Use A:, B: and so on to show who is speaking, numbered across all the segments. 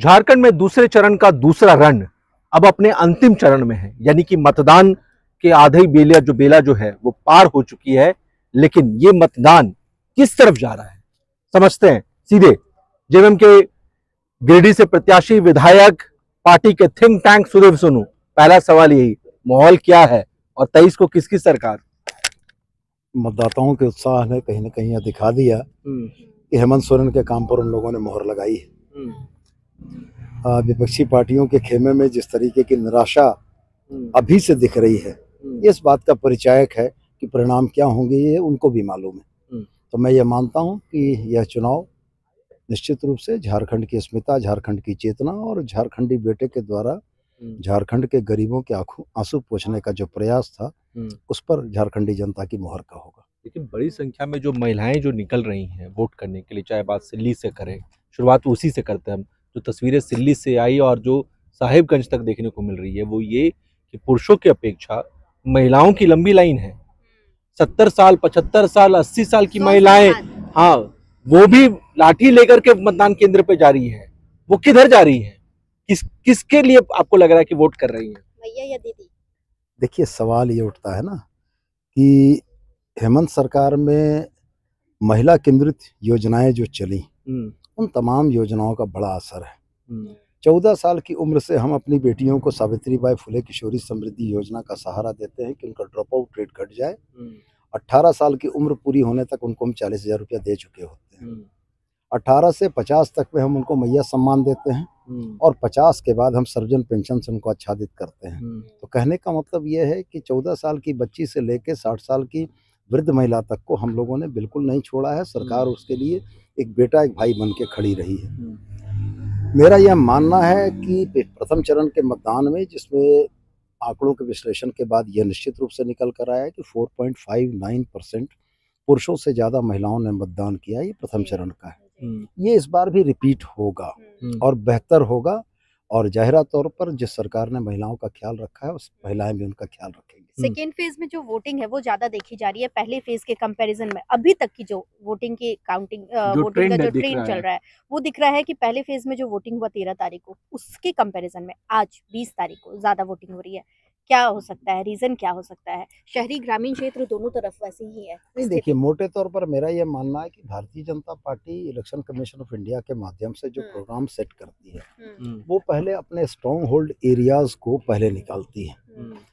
A: झारखंड में दूसरे चरण का दूसरा रण अब अपने अंतिम चरण में है, यानी कि मतदान के आधे बेला जो है वो पार हो चुकी है। लेकिन ये मतदान किस तरफ जा रहा है, समझते हैं सीधे जेएमएम के गिरिडीह से प्रत्याशी विधायक, पार्टी के थिंक टैंक सुदेव सोनू। पहला सवाल यही, माहौल क्या है और 23 को किसकी सरकार?
B: मतदाताओं के उत्साह ने कहीं ना कहीं यह दिखा दिया कि हेमंत सोरेन के काम पर उन लोगों ने मोहर लगाई है। विपक्षी पार्टियों के खेमे में जिस तरीके की निराशा अभी से दिख रही है, ये इस बात का परिचायक है कि परिणाम क्या होंगे ये उनको भी मालूम है। तो मैं ये मानता हूं कि यह चुनाव निश्चित रूप से झारखंड की अस्मिता, झारखंड की चेतना और झारखंडी बेटे के द्वारा झारखंड के गरीबों के आंसू पोंछने का जो प्रयास था उस पर झारखंडी जनता की मोहर का होगा।
A: लेकिन बड़ी संख्या में जो महिलाएं जो निकल रही हैं वोट करने के लिए, चाहे बात सिल्ली से करें, शुरुआत उसी से करते हैं हम। जो तस्वीरें सिल्ली से आई और जो साहिबगंज तक देखने को मिल रही है वो ये कि पुरुषों की अपेक्षा महिलाओं की लंबी लाइन है। 70 साल, 75 साल, 80 साल की महिलाएं, हाँ, वो भी लाठी लेकर के मतदान केंद्र पे जा रही है। वो किधर जा रही है? किसके लिए आपको लग रहा है कि वोट कर रही है?
C: भैया या दीदी?
B: देखिए, सवाल ये उठता है ना कि हेमंत सरकार में महिला केंद्रित योजनाएं जो चली, उन तमाम योजनाओं का बड़ा असर है। 14 साल की उम्र से हम अपनी बेटियों को सावित्रीबाई फुले किशोरी समृद्धि योजना का सहारा देते हैं कि उनका ड्रॉप आउट रेट घट जाए। 18 साल की उम्र पूरी होने तक उनको हम 40,000 रुपया दे चुके होते हैं। 18 से 50 तक में हम उनको मैया सम्मान देते हैं और 50 के बाद हम सर्वजन पेंशन से उनको आच्छादित करते हैं। तो कहने का मतलब ये है कि 14 साल की बच्ची से लेकर 60 साल की वृद्ध महिला तक को हम लोगों ने बिल्कुल नहीं छोड़ा है। सरकार उसके लिए एक बेटा एक भाई बन के खड़ी रही है। मेरा यह मानना है कि प्रथम चरण के मतदान में, जिसमें आंकड़ों के विश्लेषण के बाद यह निश्चित रूप से निकल कर आया कि 4.59% पुरुषों से ज्यादा महिलाओं ने मतदान किया। ये प्रथम चरण का है। ये इस बार भी रिपीट होगा और बेहतर होगा। और जाहिरा तौर पर जिस सरकार ने महिलाओं का ख्याल रखा है उस महिलाएं भी उनका ख्याल रखेंगी।
C: सेकेंड फेज में जो वोटिंग है वो ज्यादा देखी जा रही है पहले फेज के कंपैरिजन में। अभी तक की जो वोटिंग की काउंटिंग, वोटिंग का जो ट्रेंड चल रहा है वो दिख रहा है कि पहले फेज में जो वोटिंग हुआ 13 तारीख को, उसके कंपैरिजन में आज 20 तारीख को ज्यादा वोटिंग हो रही है। क्या हो सकता है, रीजन क्या हो सकता है? शहरी ग्रामीण क्षेत्र दोनों तरफ वैसे ही है।
B: नहीं, देखिए, मोटे तौर पर मेरा यह मानना है कि Bharatiya Janata party election commission of India के माध्यम से जो प्रोग्राम सेट करती है वो पहले अपने स्ट्रॉन्ग होल्ड एरियाज को पहले निकालती है।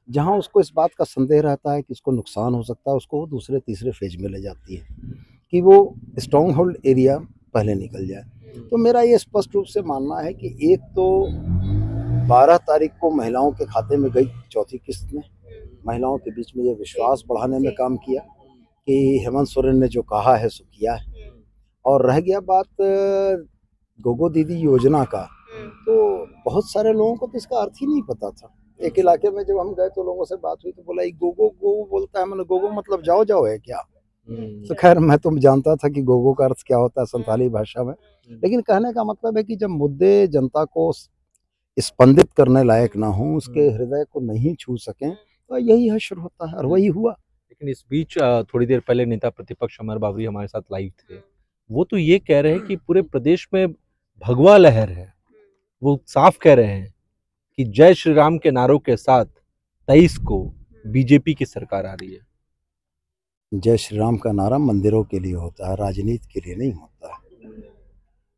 B: जहां उसको इस बात का संदेह रहता है कि इसको नुकसान हो सकता है, उसको वो दूसरे तीसरे फेज में ले जाती है कि वो स्ट्रॉन्ग होल्ड एरिया पहले निकल जाए। तो मेरा ये स्पष्ट रूप से मानना है कि एक तो 12 तारीख को महिलाओं के खाते में गई चौथी किस्त में महिलाओं के बीच में ये विश्वास बढ़ाने में काम किया कि हेमंत सोरेन ने जो कहा है सो किया है। और रह गया बात गोगो दीदी योजना का, तो बहुत सारे लोगों को तो इसका अर्थ ही नहीं पता था। एक इलाके में जब हम गए तो लोगों से बात हुई तो बोला गोगो गोगो बोलता है, मतलब गोगो मतलब जाओ जाओ है क्या? तो खैर मैं तो जानता था कि गोगो का अर्थ क्या होता है संथाली भाषा में, लेकिन कहने का मतलब है कि जब मुद्दे जनता को स्पंदित करने लायक ना हो, उसके हृदय को नहीं छू सकें, तो यही हश्र होता है और वही हुआ।
A: लेकिन इस बीच थोड़ी देर पहले नेता प्रतिपक्ष अमर बावरी हमारे साथ लाइव थे। वो तो ये कह रहे हैं कि पूरे प्रदेश में भगवा लहर है। वो साफ कह रहे हैं कि जय श्री राम के नारों के साथ 23 को बीजेपी की सरकार आ रही है।
B: जय श्री राम का नारा मंदिरों के लिए होता है, राजनीति के लिए नहीं होता है।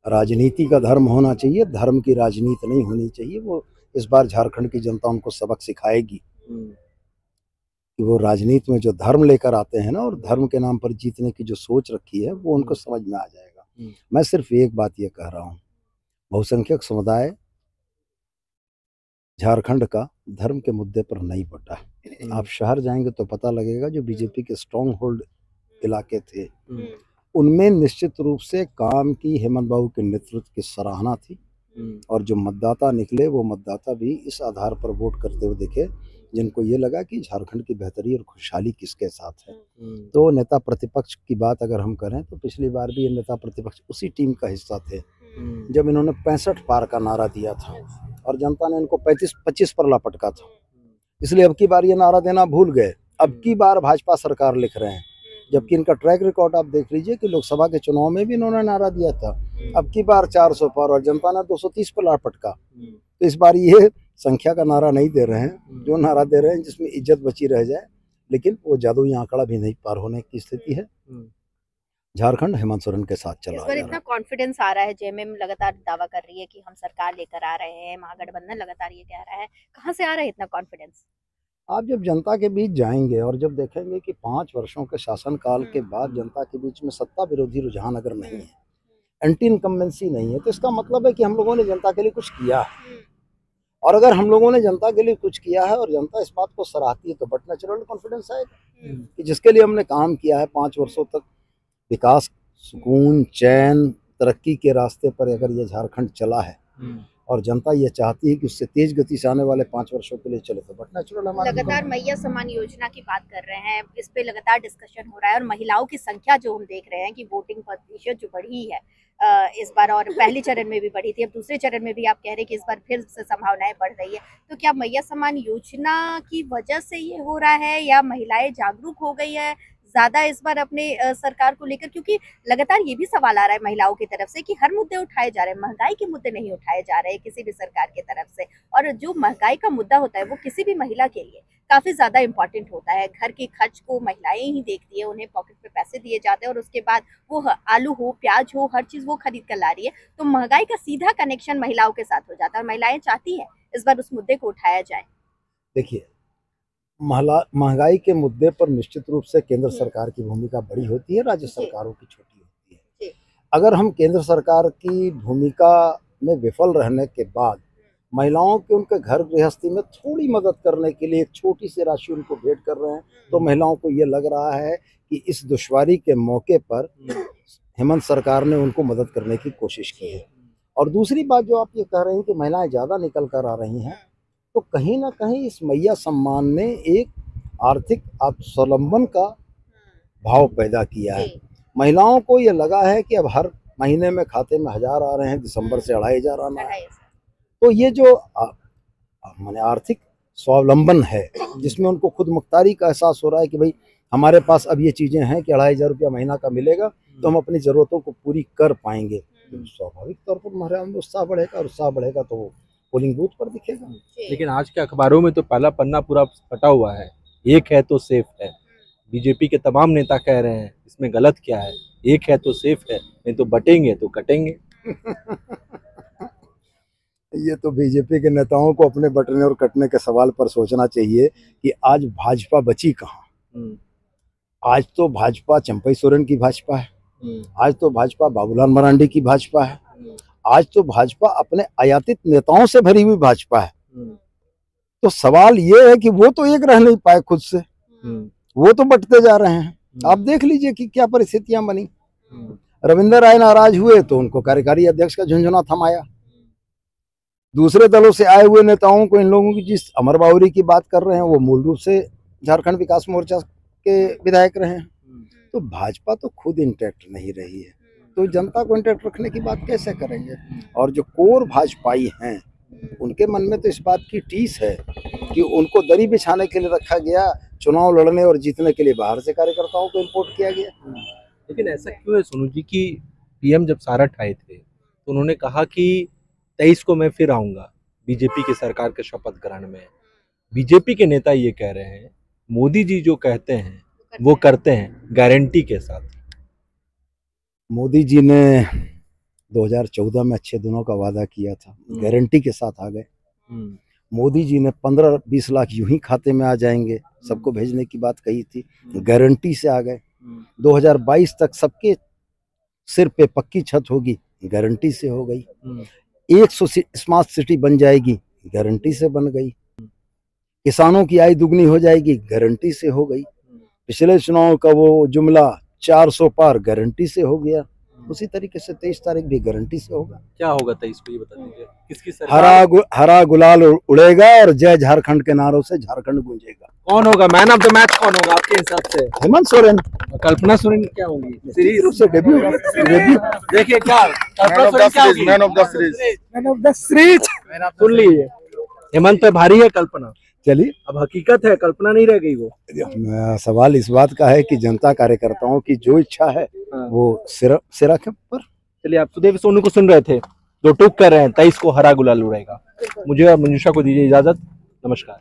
B: राजनीति का धर्म होना चाहिए, धर्म की राजनीति नहीं होनी चाहिए। वो इस बार झारखंड की जनता उनको सबक सिखाएगी कि वो राजनीति में जो धर्म लेकर आते हैं ना, और धर्म के नाम पर जीतने की जो सोच रखी है वो उनको समझ में आ जाएगा। मैं सिर्फ एक बात ये कह रहा हूँ, बहुसंख्यक समुदाय झारखंड का धर्म के मुद्दे पर नहीं बटा। आप शहर जाएंगे तो पता लगेगा जो बीजेपी के स्ट्रॉन्ग होल्ड इलाके थे उनमें निश्चित रूप से काम की हेमंत बाबू के नेतृत्व की सराहना थी। और जो मतदाता निकले वो मतदाता भी इस आधार पर वोट करते हुए दिखे जिनको ये लगा कि झारखंड की बेहतरी और खुशहाली किसके साथ है। तो नेता प्रतिपक्ष की बात अगर हम करें तो पिछली बार भी ये नेता प्रतिपक्ष उसी टीम का हिस्सा थे जब इन्होंने 65 पार का नारा दिया था और जनता ने इनको 25 पर लपटका था। इसलिए अब की बार ये नारा देना भूल गए। अब की बार भाजपा सरकार लिख रहे हैं जबकि इनका ट्रैक रिकॉर्ड आप देख लीजिए कि लोकसभा के चुनाव में भी इन्होंने नारा दिया था, अब की बार 400 पर और जनता ने 230 पर लाड़ पटका। तो इस बार ये संख्या का नारा नहीं दे रहे हैं, जो नारा दे रहे हैं जिसमें इज्जत बची रह जाए, लेकिन वो जादुई आंकड़ा भी नहीं पार होने की स्थिति है। झारखंड हेमंत सोरेन के साथ चला।
C: इस बार इतना कॉन्फिडेंस आ रहा है, जेएमएम लगातार दावा कर रही है कि हम सरकार लेकर आ रहे हैं, महागठबंधन लगातार ये कह रहा है, कहाँ से आ रहा है इतना कॉन्फिडेंस?
B: आप जब जनता के बीच जाएंगे और जब देखेंगे कि 5 वर्षों के शासनकाल के बाद जनता के बीच में सत्ता विरोधी रुझान अगर नहीं है, एंटी इनकम्बेंसी नहीं है, तो इसका मतलब है कि हम लोगों ने जनता के लिए कुछ किया है। और अगर हम लोगों ने जनता के लिए कुछ किया है और जनता इस बात को सराहती है, तो बट नेचुरल कॉन्फिडेंस आएगा कि जिसके लिए हमने काम किया है 5 वर्षों तक, विकास, सुकून, चैन, तरक्की के रास्ते पर अगर ये झारखंड चला है और जनता ये चाहती है कि उससे तेज गति से आने वाले 5 वर्षों के लिए चले, तो बट नेचुरल हमारा।
C: लगातार मैया सम्मान योजना की बात कर रहे हैं, इस पे लगातार डिस्कशन हो रहा है और महिलाओं की संख्या जो हम देख रहे हैं कि वोटिंग प्रतिशत जो बढ़ी है इस बार, और पहले चरण में भी बढ़ी थी, अब दूसरे चरण में भी आप कह रहे हैं कि इस बार फिर से संभावनाएं बढ़ रही है, तो क्या मैया सम्मान योजना की वजह से ये हो रहा है या महिलाएं जागरूक हो गई है ज्यादा इस बार अपने सरकार को लेकर? क्योंकि लगातार ये भी सवाल आ रहा है महिलाओं की तरफ से कि हर मुद्दे उठाए जा रहे हैं, महंगाई के मुद्दे नहीं उठाए जा रहे हैं किसी भी सरकार की तरफ से, और जो महंगाई का मुद्दा होता है वो किसी भी महिला के लिए काफी ज्यादा इंपॉर्टेंट होता है। घर के खर्च को महिलाएं ही देखती है, उन्हें पॉकेट पे पैसे दिए जाते हैं और उसके बाद वो आलू हो, प्याज हो, हर चीज वो खरीद कर ला रही है, तो महंगाई का सीधा कनेक्शन महिलाओं के साथ हो जाता है और महिलाएं चाहती है इस बार उस मुद्दे को उठाया जाए।
B: देखिए, महंगाई के मुद्दे पर निश्चित रूप से केंद्र सरकार की भूमिका बड़ी होती है, राज्य सरकारों की छोटी होती है। अगर हम केंद्र सरकार की भूमिका में विफल रहने के बाद महिलाओं के उनके घर गृहस्थी में थोड़ी मदद करने के लिए एक छोटी सी राशि उनको भेंट कर रहे हैं, तो महिलाओं को ये लग रहा है कि इस दुश्वारी के मौके पर हेमंत सरकार ने उनको मदद करने की कोशिश की है। और दूसरी बात जो आप ये कह रहे हैं कि महिलाएं ज़्यादा निकल कर आ रही हैं, तो कहीं ना कहीं इस मैया सम्मान ने एक आर्थिक स्वावलंबन का भाव पैदा किया है। महिलाओं को ये लगा है कि अब हर महीने में खाते में 1000 आ रहे हैं, दिसंबर से 2500 आना है, तो ये जो माने आर्थिक स्वावलंबन है जिसमें उनको खुद मुख्तारी का एहसास हो रहा है कि भाई हमारे पास अब ये चीज़ें हैं कि 2500 रुपया महीना का मिलेगा तो हम अपनी ज़रूरतों को पूरी कर पाएंगे, तो स्वाभाविक तौर पर महिलाओं में उत्साह बढ़ेगा, और उत्साह बढ़ेगा तो वो पोलिंग बूथ पर दिखेगा।
A: लेकिन आज के अखबारों में तो पहला पन्ना पूरा फटा हुआ है, एक है तो सेफ है। बीजेपी के तमाम नेता कह रहे हैं इसमें गलत क्या है, एक है तो सेफ है, नहीं तो बटेंगे तो कटेंगे।
B: ये तो बीजेपी के नेताओं को अपने बटने और कटने के सवाल पर सोचना चाहिए कि आज भाजपा बची कहाँ। आज तो भाजपा चंपई सोरेन की भाजपा है, आज तो भाजपा बाबूलाल मरांडी की भाजपा है, आज तो भाजपा अपने आयातित नेताओं से भरी हुई भाजपा है। तो सवाल ये है कि वो तो एक रह नहीं पाए खुद से, वो तो बटते जा रहे हैं। आप देख लीजिए कि क्या परिस्थितियां बनी। रविंद्र राय नाराज हुए तो उनको कार्यकारी अध्यक्ष का झुंझुना थमाया। दूसरे दलों से आए हुए नेताओं को, इन लोगों की जिस अमर बावरी की बात कर रहे हैं, वो मूल रूप से झारखंड विकास मोर्चा के विधायक रहे हैं। तो भाजपा तो खुद इंटैक्ट नहीं रही है, तो जनता को इंटैक्ट रखने की बात कैसे करेंगे। और जो कोर भाजपाई हैं उनके मन में तो इस बात की टीस है कि उनको दरी बिछाने के लिए रखा गया, चुनाव लड़ने और जीतने के लिए बाहर से कार्यकर्ताओं को इम्पोर्ट किया गया।
A: लेकिन ऐसा क्यों है सोनू जी कि पीएम जब सारठ आए थे तो उन्होंने कहा कि 23 को मैं फिर आऊंगा बीजेपी की सरकार के शपथ ग्रहण में। बीजेपी के नेता ये कह रहे हैं मोदी जी जो कहते हैं वो करते हैं गारंटी के साथ।
B: मोदी जी ने 2014 में अच्छे दिनों का वादा किया था, गारंटी के साथ आ गए। मोदी जी ने 15-20 लाख यूं ही खाते में आ जाएंगे सबको भेजने की बात कही थी, गारंटी से आ गए। 2022 तक सबके सिर पे पक्की छत होगी, गारंटी से हो गई। 100 स्मार्ट सिटी बन जाएगी, गारंटी से बन गई। किसानों की आय दुगनी हो जाएगी, गारंटी से हो गई। पिछले चुनाव का वो जुमला 400 पार, गारंटी से हो गया। उसी तरीके से 23 तारीख भी गारंटी से होगा।
A: क्या होगा 23 को ये बता दीजिए। किसकी सरकार?
B: हरा गुलाल उड़ेगा और जय झारखंड के नारों से झारखंड गूंजेगा।
A: कौन होगा मैन ऑफ द मैच, कौन होगा आपके हिसाब से?
B: हेमंत सोरेन।
A: कल्पना सोरेन क्या होंगी?
B: सीरीज से डेब्यू
A: देखिए क्या मैन ऑफ द सीरीज सुन लीजिए। हेमंत पे भारी है कल्पना।
B: चलिए,
A: अब हकीकत है, कल्पना नहीं रह गई वो।
B: सवाल इस बात का है कि जनता कार्यकर्ताओं की जो इच्छा है वो सिरा के ऊपर।
A: चलिए, आप सुदेव सोनू को सुन रहे थे, जो टूक कर रहे हैं 23 को हरा गुलाल उड़ेगा। मुझे और मंजूषा को दीजिए इजाजत, नमस्कार।